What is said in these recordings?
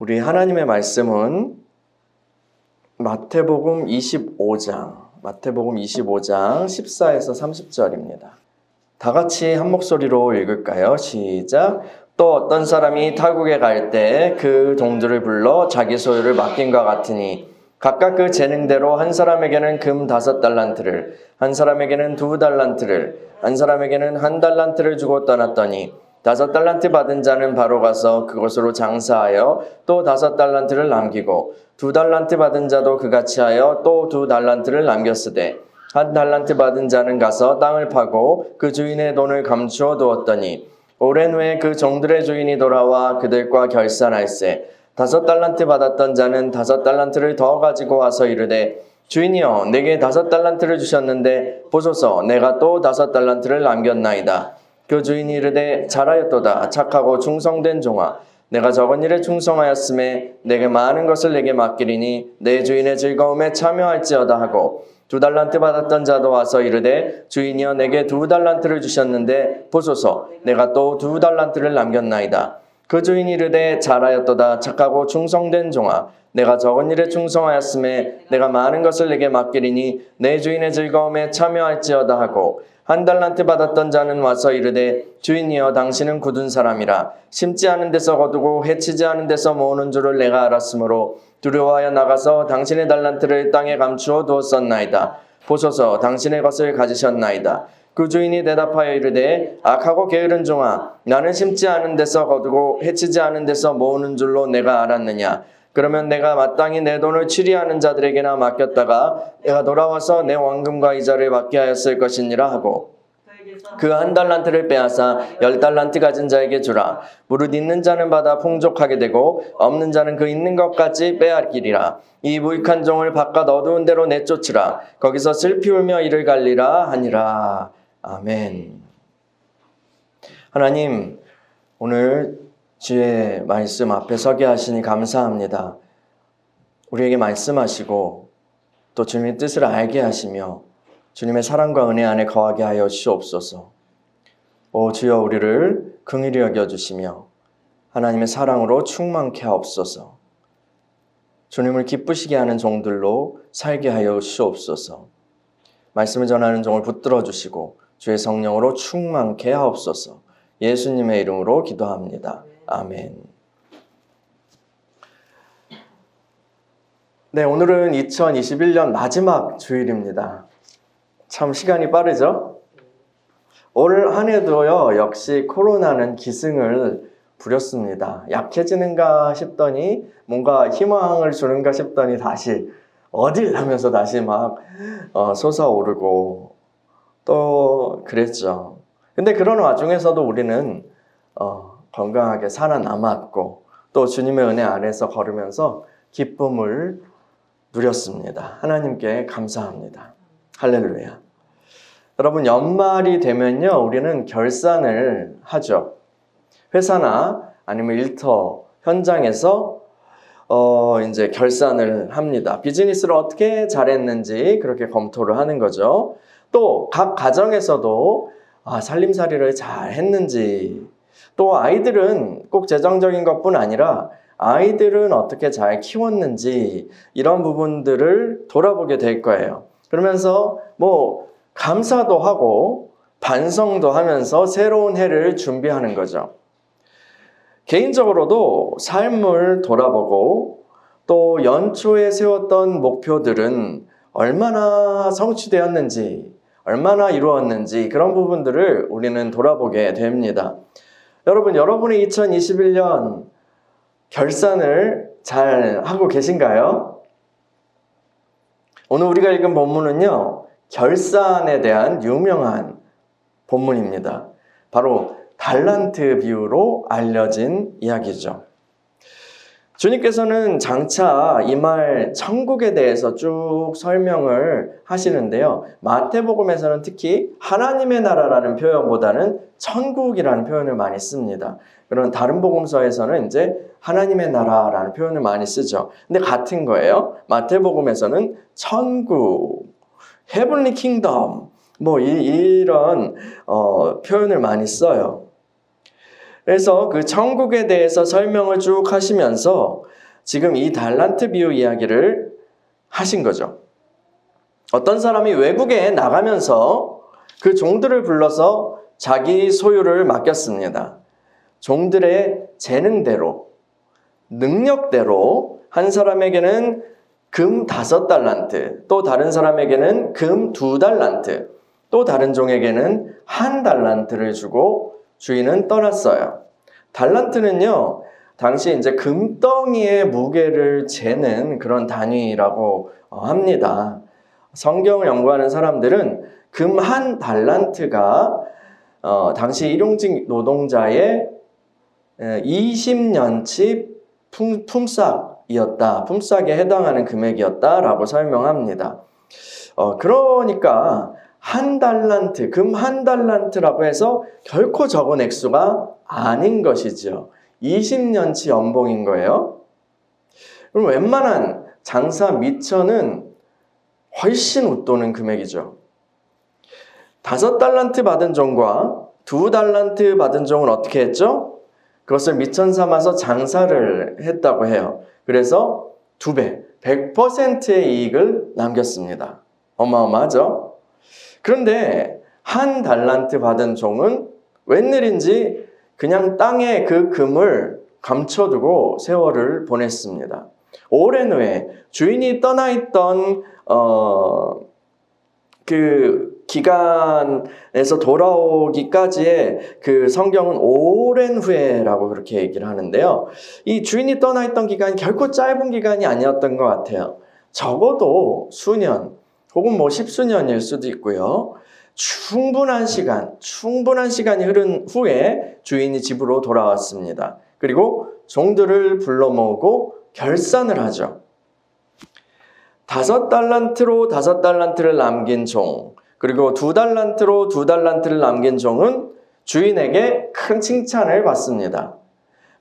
우리 하나님의 말씀은 마태복음 25장 14에서 30절입니다. 다 같이 한 목소리로 읽을까요? 시작. 또 어떤 사람이 타국에 갈 때 그 동들을 불러 자기 소유를 맡긴과 같으니 각각 그 재능대로 한 사람에게는 금 5달란트를, 한 사람에게는 2달란트를, 한 사람에게는 1달란트를 주고 떠났더니 5달란트 받은 자는 바로 가서 그곳으로 장사하여 또 5달란트를 남기고 2달란트 받은 자도 그같이 하여 또 2달란트를 남겼으되 1달란트 받은 자는 가서 땅을 파고 그 주인의 돈을 감추어 두었더니 오랜 후에 그 종들의 주인이 돌아와 그들과 결산할세 5달란트 받았던 자는 5달란트를 더 가지고 와서 이르되 주인이여 내게 5달란트를 주셨는데 보소서 내가 또 5달란트를 남겼나이다. 그 주인이 이르되 잘하였도다 착하고 충성된 종아 내가 적은 일에 충성하였음에 내게 많은 것을 내게 맡기리니 내 주인의 즐거움에 참여할지어다 하고 2달란트 받았던 자도 와서 이르되 주인이여 내게 2달란트를 주셨는데 보소서 내가 또 2달란트를 남겼나이다. 그 주인이 이르되 잘하였도다 착하고 충성된 종아 내가 적은 일에 충성하였음에 내가 많은 것을 내게 맡기리니 내 주인의 즐거움에 참여할지어다 하고 1달란트 받았던 자는 와서 이르되 주인이여 당신은 굳은 사람이라 심지 않은 데서 거두고 해치지 않은 데서 모으는 줄을 내가 알았으므로 두려워하여 나가서 당신의 달란트를 땅에 감추어 두었었나이다. 보소서 당신의 것을 가지셨나이다. 그 주인이 대답하여 이르되 악하고 게으른 종아 나는 심지 않은 데서 거두고 해치지 않은 데서 모으는 줄로 내가 알았느냐. 그러면 내가 마땅히 내 돈을 취리하는 자들에게나 맡겼다가 내가 돌아와서 내 원금과 이자를 받게 하였을 것이니라 하고 그 1달란트를 빼앗아 10달란트 가진 자에게 주라. 무릇 있는 자는 받아 풍족하게 되고 없는 자는 그 있는 것까지 빼앗기리라. 이 무익한 종을 바깥 어두운 데로 내쫓으라. 거기서 슬피 울며 이를 갈리라 하니라. 아멘. 하나님, 오늘 주의 말씀 앞에 서게 하시니 감사합니다. 우리에게 말씀하시고 또 주님의 뜻을 알게 하시며 주님의 사랑과 은혜 안에 거하게 하여 주시옵소서. 오 주여 우리를 긍휼히 여겨주시며 하나님의 사랑으로 충만케 하옵소서. 주님을 기쁘시게 하는 종들로 살게 하여 주시옵소서. 말씀을 전하는 종을 붙들어 주시고 주의 성령으로 충만케 하옵소서. 예수님의 이름으로 기도합니다. 아멘. 네, 오늘은 2021년 마지막 주일입니다. 참 시간이 빠르죠? 올 한 해도요, 역시 코로나는 기승을 부렸습니다. 약해지는가 싶더니 뭔가 희망을 주는가 싶더니 다시 어딜 하면서 다시 막 솟아오르고 또 그랬죠. 근데 그런 와중에서도 우리는 건강하게 살아남았고 또 주님의 은혜 안에서 걸으면서 기쁨을 누렸습니다. 하나님께 감사합니다. 할렐루야. 여러분 연말이 되면요 우리는 결산을 하죠. 회사나 아니면 일터 현장에서 이제 결산을 합니다. 비즈니스를 어떻게 잘했는지 그렇게 검토를 하는 거죠. 또 각 가정에서도 살림살이를 잘 했는지 또 아이들은 꼭 재정적인 것뿐 아니라 아이들은 어떻게 잘 키웠는지 이런 부분들을 돌아보게 될 거예요. 그러면서 감사도 하고 반성도 하면서 새로운 해를 준비하는 거죠. 개인적으로도 삶을 돌아보고 또 연초에 세웠던 목표들은 얼마나 성취되었는지 얼마나 이루었는지 그런 부분들을 우리는 돌아보게 됩니다. 여러분의 2021년 결산을 잘 하고 계신가요? 오늘 우리가 읽은 본문은요, 결산에 대한 유명한 본문입니다. 바로 달란트 비유로 알려진 이야기죠. 주님께서는 장차 이 말 천국에 대해서 쭉 설명을 하시는데요. 마태복음에서는 특히 하나님의 나라라는 표현보다는 천국이라는 표현을 많이 씁니다. 그런 다른 복음서에서는 이제 하나님의 나라라는 표현을 많이 쓰죠. 근데 같은 거예요. 마태복음에서는 천국, heavenly kingdom 이런 표현을 많이 써요. 그래서 그 천국에 대해서 설명을 쭉 하시면서 지금 이 달란트 비유 이야기를 하신 거죠. 어떤 사람이 외국에 나가면서 그 종들을 불러서 자기 소유를 맡겼습니다. 종들의 재능대로, 능력대로 한 사람에게는 금 5달란트, 또 다른 사람에게는 금 2달란트, 또 다른 종에게는 1달란트를 주고 주인은 떠났어요. 달란트는요, 당시 이제 금덩이의 무게를 재는 그런 단위라고 합니다. 성경을 연구하는 사람들은 금 1달란트가 당시 일용직 노동자의 20년치 품삯에 해당하는 금액이었다라고 설명합니다. 그러니까 1달란트, 금 1달란트라고 해서 결코 적은 액수가 아닌 것이죠. 20년치 연봉인 거예요. 그럼 웬만한 장사 미천은 훨씬 웃도는 금액이죠. 5달란트 받은 종과 2달란트 받은 종은 어떻게 했죠? 그것을 미천 삼아서 장사를 했다고 해요. 그래서 2배, 100%의 이익을 남겼습니다. 어마어마하죠? 그런데 1달란트 받은 종은 웬일인지 그냥 땅에 그 금을 감춰두고 세월을 보냈습니다. 오랜 후에 주인이 떠나있던 그 기간에서 돌아오기까지의 그 성경은 오랜 후에라고 그렇게 얘기를 하는데요. 이 주인이 떠나있던 기간이 결코 짧은 기간이 아니었던 것 같아요. 적어도 수년 혹은 뭐 10수년일 수도 있고요. 충분한 시간이 흐른 후에 주인이 집으로 돌아왔습니다. 그리고 종들을 불러 모으고 결산을 하죠. 5달란트로 5달란트를 남긴 종, 그리고 2달란트로 2달란트를 남긴 종은 주인에게 큰 칭찬을 받습니다.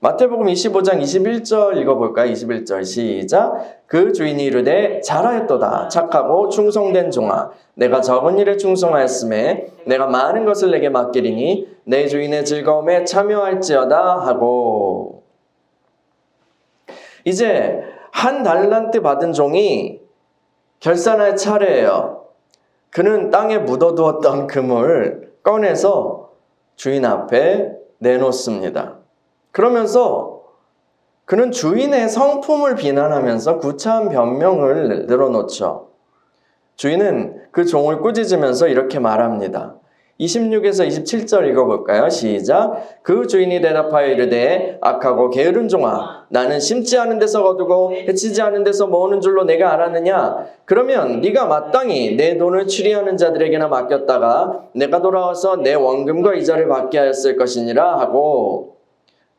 마태복음 25장 21절 읽어볼까요? 21절 시작. 그 주인이 이르되 잘하였도다 착하고 충성된 종아, 내가 적은 일에 충성하였음에 내가 많은 것을 내게 맡기리니 내 주인의 즐거움에 참여할지어다 하고. 이제 1달란트 받은 종이 결산할 차례예요. 그는 땅에 묻어두었던 금을 꺼내서 주인 앞에 내놓습니다. 그러면서 그는 주인의 성품을 비난하면서 구차한 변명을 늘어놓죠. 주인은 그 종을 꾸짖으면서 이렇게 말합니다. 26에서 27절 읽어볼까요? 시작. 그 주인이 대답하여 이르되 악하고 게으른 종아, 나는 심지 않은 데서 거두고 해치지 않은 데서 모으는 줄로 내가 알았느냐? 그러면 네가 마땅히 내 돈을 추리하는 자들에게나 맡겼다가 내가 돌아와서 내 원금과 이자를 받게 하였을 것이니라 하고.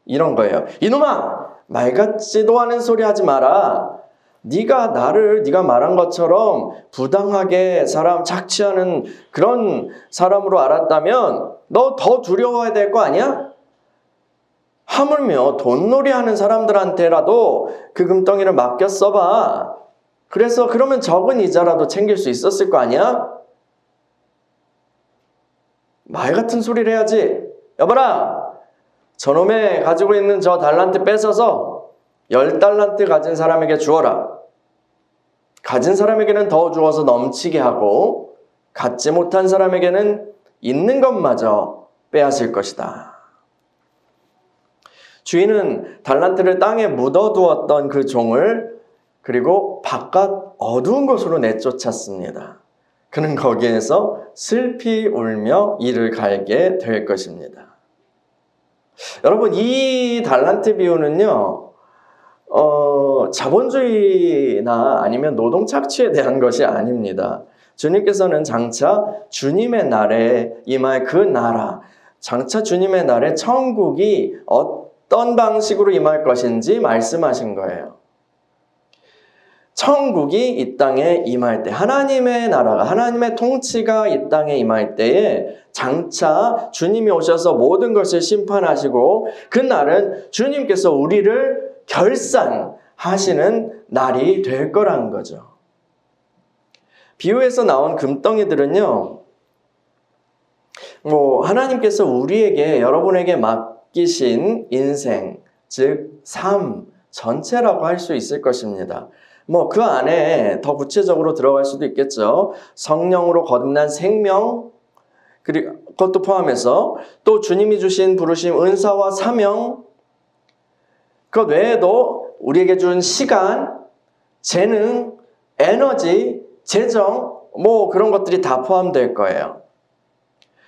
이런 거예요. 이놈아, 말 같지도 않은 소리 하지 마라. 네가 말한 것처럼 부당하게 사람 착취하는 그런 사람으로 알았다면 너 더 두려워야 될 거 아니야? 하물며 돈놀이 하는 사람들한테라도 그 금덩이를 맡겨 써봐. 그러면 적은 이자라도 챙길 수 있었을 거 아니야? 말 같은 소리를 해야지. 여봐라, 저놈의 가지고 있는 저 달란트 뺏어서 10달란트 가진 사람에게 주어라. 가진 사람에게는 더 주어서 넘치게 하고 갖지 못한 사람에게는 있는 것마저 빼앗을 것이다. 주인은 달란트를 땅에 묻어두었던 그 종을 그리고 바깥 어두운 곳으로 내쫓았습니다. 그는 거기에서 슬피 울며 이를 갈게 될 것입니다. 여러분, 이 달란트 비유는요, 자본주의나 아니면 노동 착취에 대한 것이 아닙니다. 주님께서는 장차 주님의 날에 임할 그 나라, 장차 주님의 날에 천국이 어떤 방식으로 임할 것인지 말씀하신 거예요. 천국이 이 땅에 임할 때, 하나님의 나라가, 하나님의 통치가 이 땅에 임할 때에 장차 주님이 오셔서 모든 것을 심판하시고 그 날은 주님께서 우리를 결산하시는 날이 될 거라는 거죠. 비유에서 나온 금덩이들은요, 하나님께서 우리에게, 여러분에게 맡기신 인생, 즉 삶, 전체라고 할 수 있을 것입니다. 그 안에 더 구체적으로 들어갈 수도 있겠죠. 성령으로 거듭난 생명, 그리고 그것도 포함해서 또 주님이 주신 부르심, 은사와 사명, 그 외에도 우리에게 준 시간, 재능, 에너지, 재정, 그런 것들이 다 포함될 거예요.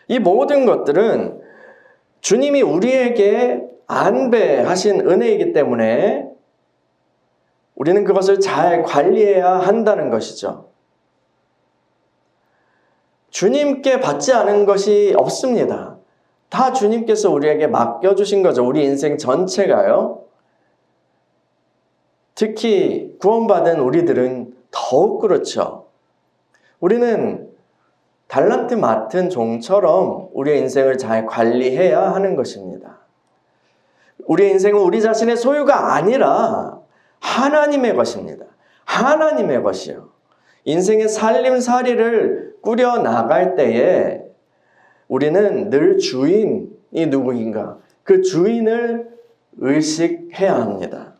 이 모든 것들은 주님이 우리에게 안배하신 은혜이기 때문에 우리는 그것을 잘 관리해야 한다는 것이죠. 주님께 받지 않은 것이 없습니다. 다 주님께서 우리에게 맡겨주신 거죠. 우리 인생 전체가요. 특히 구원받은 우리들은 더욱 그렇죠. 우리는 달란트 맡은 종처럼 우리의 인생을 잘 관리해야 하는 것입니다. 우리의 인생은 우리 자신의 소유가 아니라 하나님의 것입니다. 하나님의 것이요. 인생의 살림살이를 꾸려나갈 때에 우리는 늘 주인이 누구인가? 그 주인을 의식해야 합니다.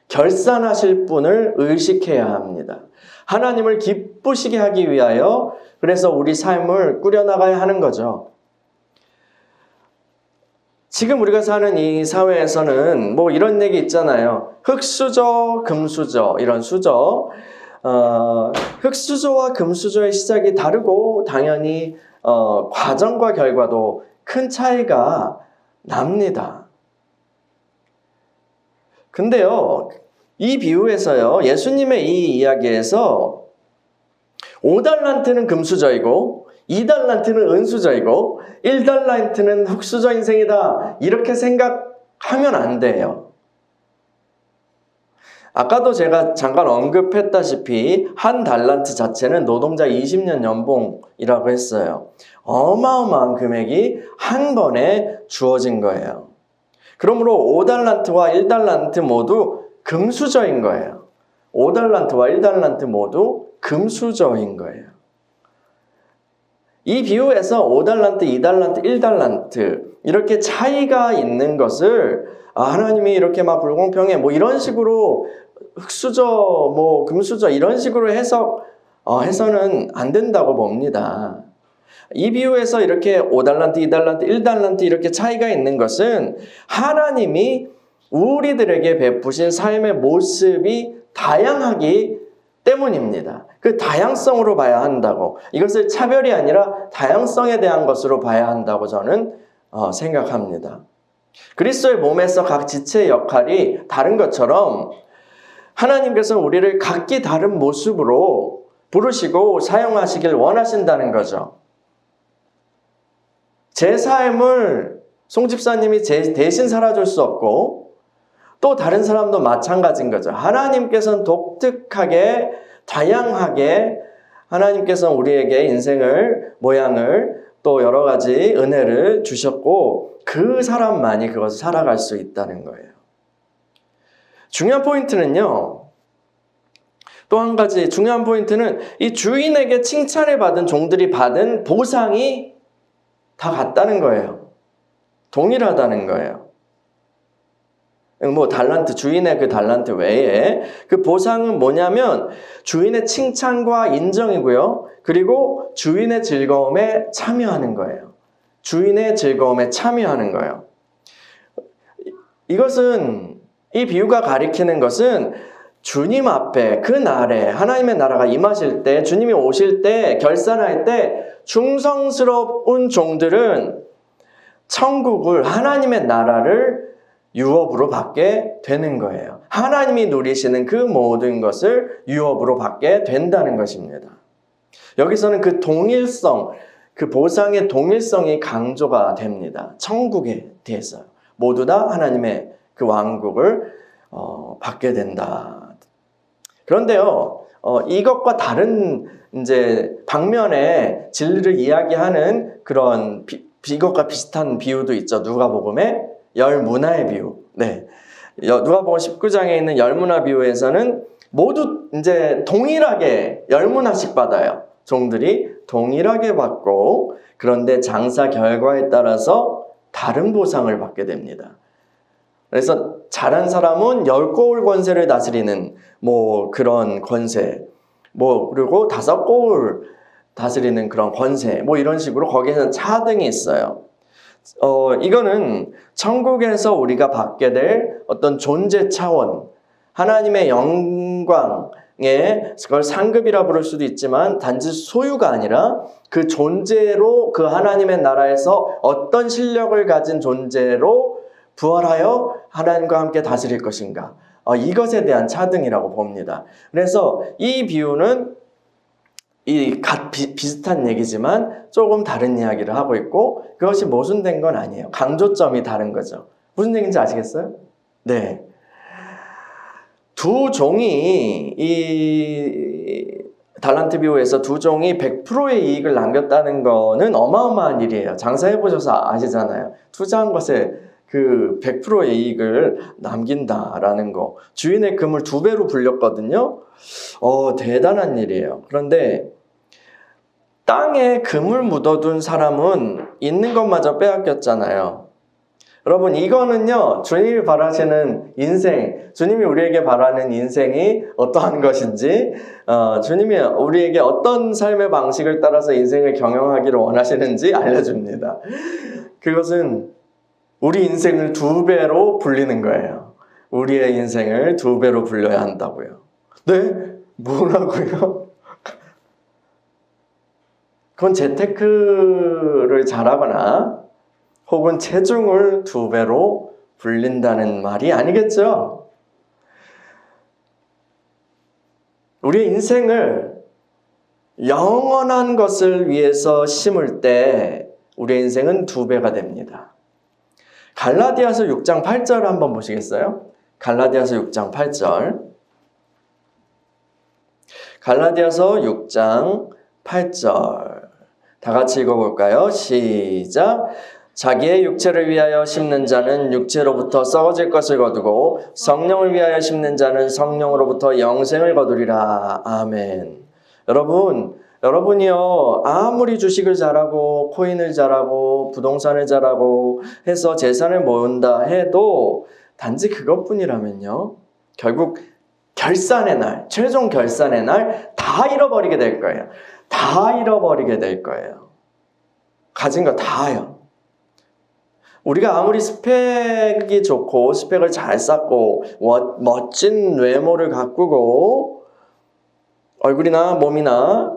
결산하실 분을 의식해야 합니다. 하나님을 기쁘시게 하기 위하여 그래서 우리 삶을 꾸려나가야 하는 거죠. 지금 우리가 사는 이 사회에서는 이런 얘기 있잖아요. 흙수저, 금수저, 이런 수저. 흙수저와 금수저의 시작이 다르고 당연히 과정과 결과도 큰 차이가 납니다. 근데요, 이 비유에서요, 예수님의 이 이야기에서 5달란트는 금수저이고 2달란트는 은수저이고 1달란트는 흙수저 인생이다, 이렇게 생각하면 안 돼요. 아까도 제가 잠깐 언급했다시피 한 달란트 자체는 노동자 20년 연봉이라고 했어요. 어마어마한 금액이 한 번에 주어진 거예요. 그러므로 5달란트와 1달란트 모두 금수저인 거예요. 5달란트와 1달란트 모두 금수저인 거예요. 이 비유에서 5달란트, 2달란트, 1달란트 이렇게 차이가 있는 것을 하나님이 이렇게 막 불공평해 이런 식으로 흙수저, 금수저 이런 식으로 해서는 안 된다고 봅니다. 이 비유에서 이렇게 5달란트, 2달란트, 1달란트 이렇게 차이가 있는 것은 하나님이 우리들에게 베푸신 삶의 모습이 다양하기 때문입니다. 그 다양성으로 봐야 한다고, 이것을 차별이 아니라 다양성에 대한 것으로 봐야 한다고 저는 생각합니다. 그리스도의 몸에서 각 지체의 역할이 다른 것처럼 하나님께서 우리를 각기 다른 모습으로 부르시고 사용하시길 원하신다는 거죠. 제 삶을 송 집사님이 대신 살아줄 수 없고 또 다른 사람도 마찬가지인 거죠. 하나님께서는 독특하게 다양하게 하나님께서는 우리에게 인생을 모양을 또 여러 가지 은혜를 주셨고 그 사람만이 그것을 살아갈 수 있다는 거예요. 중요한 포인트는요. 또 한 가지 중요한 포인트는 이 주인에게 칭찬을 받은 종들이 받은 보상이 다 같다는 거예요. 동일하다는 거예요. 달란트, 주인의 그 달란트 외에 그 보상은 뭐냐면 주인의 칭찬과 인정이고요. 그리고 주인의 즐거움에 참여하는 거예요. 주인의 즐거움에 참여하는 거예요. 이것은, 이 비유가 가리키는 것은 주님 앞에 그 날에 하나님의 나라가 임하실 때, 주님이 오실 때, 결산할 때 충성스러운 종들은 천국을, 하나님의 나라를 유업으로 받게 되는 거예요. 하나님이 누리시는 그 모든 것을 유업으로 받게 된다는 것입니다. 여기서는 그 동일성, 그 보상의 동일성이 강조가 됩니다. 천국에 대해서 모두 다 하나님의 그 왕국을 받게 된다. 그런데요, 이것과 다른 이제 방면의 진리를 이야기하는 그런 이것과 비슷한 비유도 있죠. 누가복음의 열 문화의 비유. 네. 누가복음 19장에 있는 열 문화 비유에서는 모두 이제 동일하게 열 문화씩 받아요. 종들이 동일하게 받고, 그런데 장사 결과에 따라서 다른 보상을 받게 됩니다. 그래서 잘한 사람은 10고을 권세를 다스리는 뭐 그런 권세, 뭐 그리고 5고을 다스리는 그런 권세, 뭐 이런 식으로 거기에는 차등이 있어요. 이거는 천국에서 우리가 받게 될 어떤 존재 차원, 하나님의 영광에 그걸 상급이라 부를 수도 있지만 단지 소유가 아니라 그 존재로 그 하나님의 나라에서 어떤 실력을 가진 존재로 부활하여 하나님과 함께 다스릴 것인가, 이것에 대한 차등이라고 봅니다. 그래서 이 비유는 비슷한 얘기지만 조금 다른 이야기를 하고 있고, 그것이 모순된 건 아니에요. 강조점이 다른 거죠. 무슨 얘기인지 아시겠어요? 네. 두 종이, 이 달란트 비유에서 두 종이 100%의 이익을 남겼다는 거는 어마어마한 일이에요. 장사해보셔서 아시잖아요. 투자한 것에 그 100%의 이익을 남긴다라는 거. 주인의 금을 2배로 불렸거든요. 대단한 일이에요. 그런데 땅에 금을 묻어둔 사람은 있는 것마저 빼앗겼잖아요. 여러분, 이거는요, 주님이 바라시는 인생, 주님이 우리에게 바라는 인생이 어떠한 것인지, 주님이 우리에게 어떤 삶의 방식을 따라서 인생을 경영하기를 원하시는지 알려줍니다. 그것은 우리 인생을 2배로 불리는 거예요. 우리의 인생을 2배로 불려야 한다고요. 네? 뭐라고요? 그건 재테크를 잘하거나 혹은 체중을 2배로 불린다는 말이 아니겠죠? 우리의 인생을 영원한 것을 위해서 심을 때 우리의 인생은 2배가 됩니다. 갈라디아서 6장 8절 한번 보시겠어요? 갈라디아서 6장 8절. 갈라디아서 6장 8절. 다 같이 읽어볼까요? 시작. 자기의 육체를 위하여 심는 자는 육체로부터 썩어질 것을 거두고 성령을 위하여 심는 자는 성령으로부터 영생을 거두리라. 아멘. 여러분이요, 아무리 주식을 잘하고 코인을 잘하고 부동산을 잘하고 해서 재산을 모은다 해도 단지 그것뿐이라면요, 결국 결산의 날, 최종 결산의 날 다 잃어버리게 될 거예요. 다 잃어버리게 될 거예요. 가진 거 다요. 우리가 아무리 스펙이 좋고 스펙을 잘 쌓고 멋진 외모를 가꾸고 얼굴이나 몸이나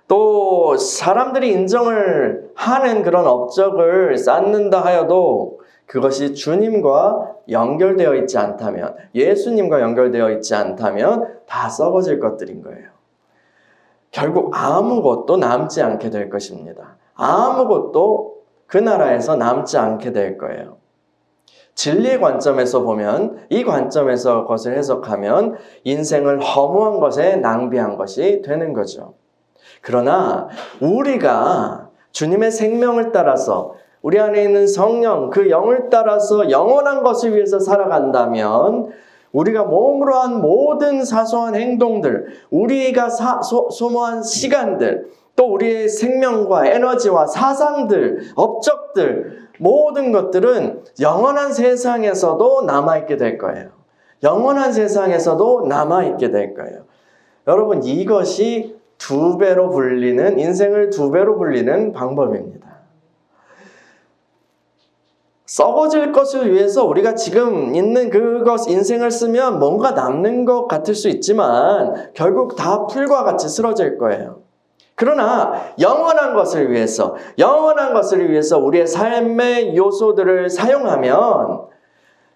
또 사람들이 인정을 하는 그런 업적을 쌓는다 하여도 그것이 주님과 연결되어 있지 않다면, 예수님과 연결되어 있지 않다면 다 썩어질 것들인 거예요. 결국 아무것도 남지 않게 될 것입니다. 아무것도 그 나라에서 남지 않게 될 거예요. 진리의 관점에서 보면, 이 관점에서 그것을 해석하면 인생을 허무한 것에 낭비한 것이 되는 거죠. 그러나 우리가 주님의 생명을 따라서 우리 안에 있는 성령, 그 영을 따라서 영원한 것을 위해서 살아간다면 우리가 몸으로 한 모든 사소한 행동들, 우리가 소모한 시간들, 또 우리의 생명과 에너지와 사상들, 업적들, 모든 것들은 영원한 세상에서도 남아있게 될 거예요. 영원한 세상에서도 남아있게 될 거예요. 여러분, 이것이 2배로 불리는, 인생을 2배로 불리는 방법입니다. 썩어질 것을 위해서 우리가 지금 있는 그것, 인생을 쓰면 뭔가 남는 것 같을 수 있지만 결국 다 풀과 같이 쓰러질 거예요. 그러나 영원한 것을 위해서 우리의 삶의 요소들을 사용하면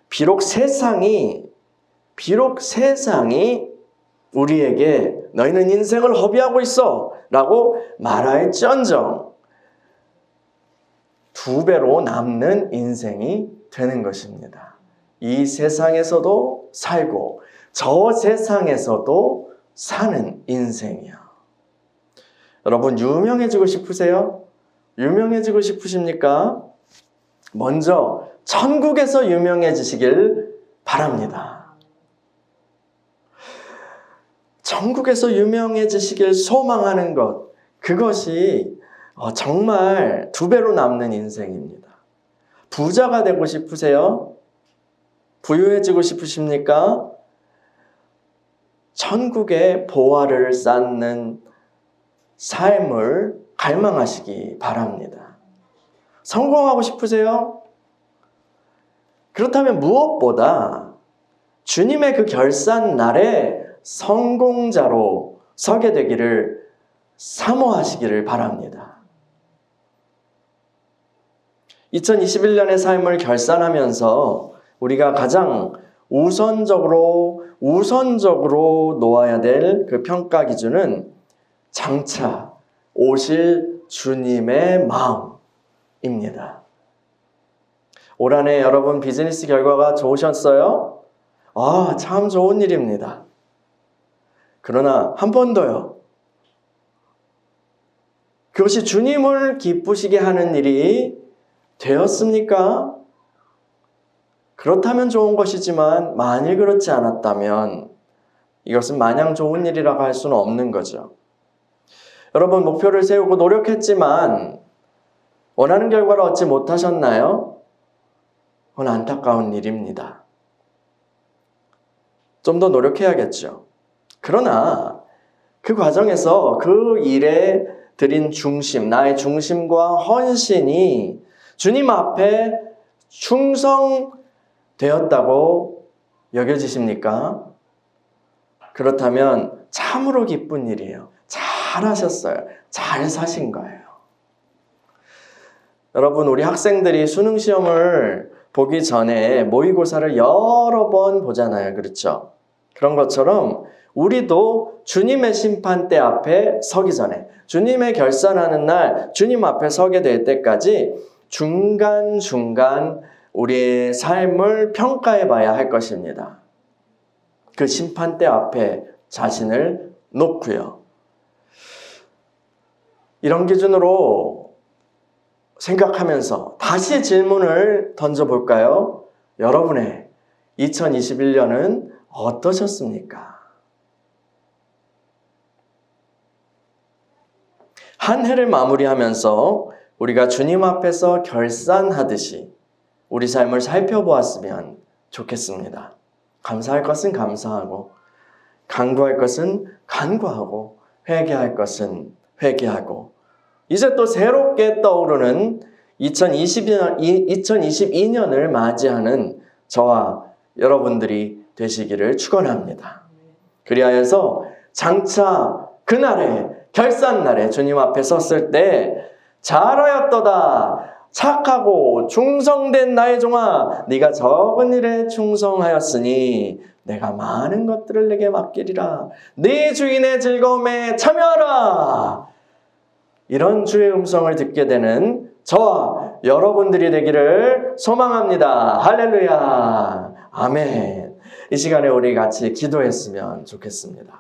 비록 세상이 우리에게 너희는 인생을 허비하고 있어 라고 말할지언정 2배로 남는 인생이 되는 것입니다. 이 세상에서도 살고 저 세상에서도 사는 인생이요. 여러분, 유명해지고 싶으세요? 유명해지고 싶으십니까? 먼저 천국에서 유명해지시길 바랍니다. 천국에서 유명해지시길 소망하는 것, 그것이 정말 2배로 남는 인생입니다. 부자가 되고 싶으세요? 부유해지고 싶으십니까? 천국의 보화를 쌓는 삶을 갈망하시기 바랍니다. 성공하고 싶으세요? 그렇다면 무엇보다 주님의 그 결산 날에 성공자로 서게 되기를 사모하시기를 바랍니다. 2021년의 삶을 결산하면서 우리가 가장 우선적으로 놓아야 될 그 평가 기준은 장차 오실 주님의 마음입니다. 올 한 해 여러분 비즈니스 결과가 좋으셨어요? 참 좋은 일입니다. 그러나 한 번 더요. 그것이 주님을 기쁘시게 하는 일이 되었습니까? 그렇다면 좋은 것이지만 만일 그렇지 않았다면 이것은 마냥 좋은 일이라고 할 수는 없는 거죠. 여러분 목표를 세우고 노력했지만 원하는 결과를 얻지 못하셨나요? 그건 안타까운 일입니다. 좀 더 노력해야겠죠. 그러나 그 과정에서 그 일에 들인 중심, 나의 중심과 헌신이 주님 앞에 충성되었다고 여겨지십니까? 그렇다면 참으로 기쁜 일이에요. 잘하셨어요. 잘 사신 거예요. 여러분, 우리 학생들이 수능 시험을 보기 전에 모의고사를 여러 번 보잖아요. 그렇죠? 그런 것처럼 우리도 주님의 심판대 앞에 서기 전에, 주님의 결산하는 날 주님 앞에 서게 될 때까지 중간중간 우리의 삶을 평가해 봐야 할 것입니다. 그 심판대 앞에 자신을 놓고요. 이런 기준으로 생각하면서 다시 질문을 던져볼까요? 여러분의 2021년은 어떠셨습니까? 한 해를 마무리하면서 우리가 주님 앞에서 결산하듯이 우리 삶을 살펴보았으면 좋겠습니다. 감사할 것은 감사하고, 간구할 것은 간구하고, 회개할 것은 회개하고, 이제 또 새롭게 떠오르는 2022년을 맞이하는 저와 여러분들이 되시기를 축원합니다. 그리하여서 장차 그날에 결산날에 주님 앞에 섰을 때 잘하였도다 착하고 충성된 나의 종아 네가 적은 일에 충성하였으니 내가 많은 것들을 내게 맡기리라. 네 주인의 즐거움에 참여하라. 이런 주의 음성을 듣게 되는 저와 여러분들이 되기를 소망합니다. 할렐루야. 아멘. 이 시간에 우리 같이 기도했으면 좋겠습니다.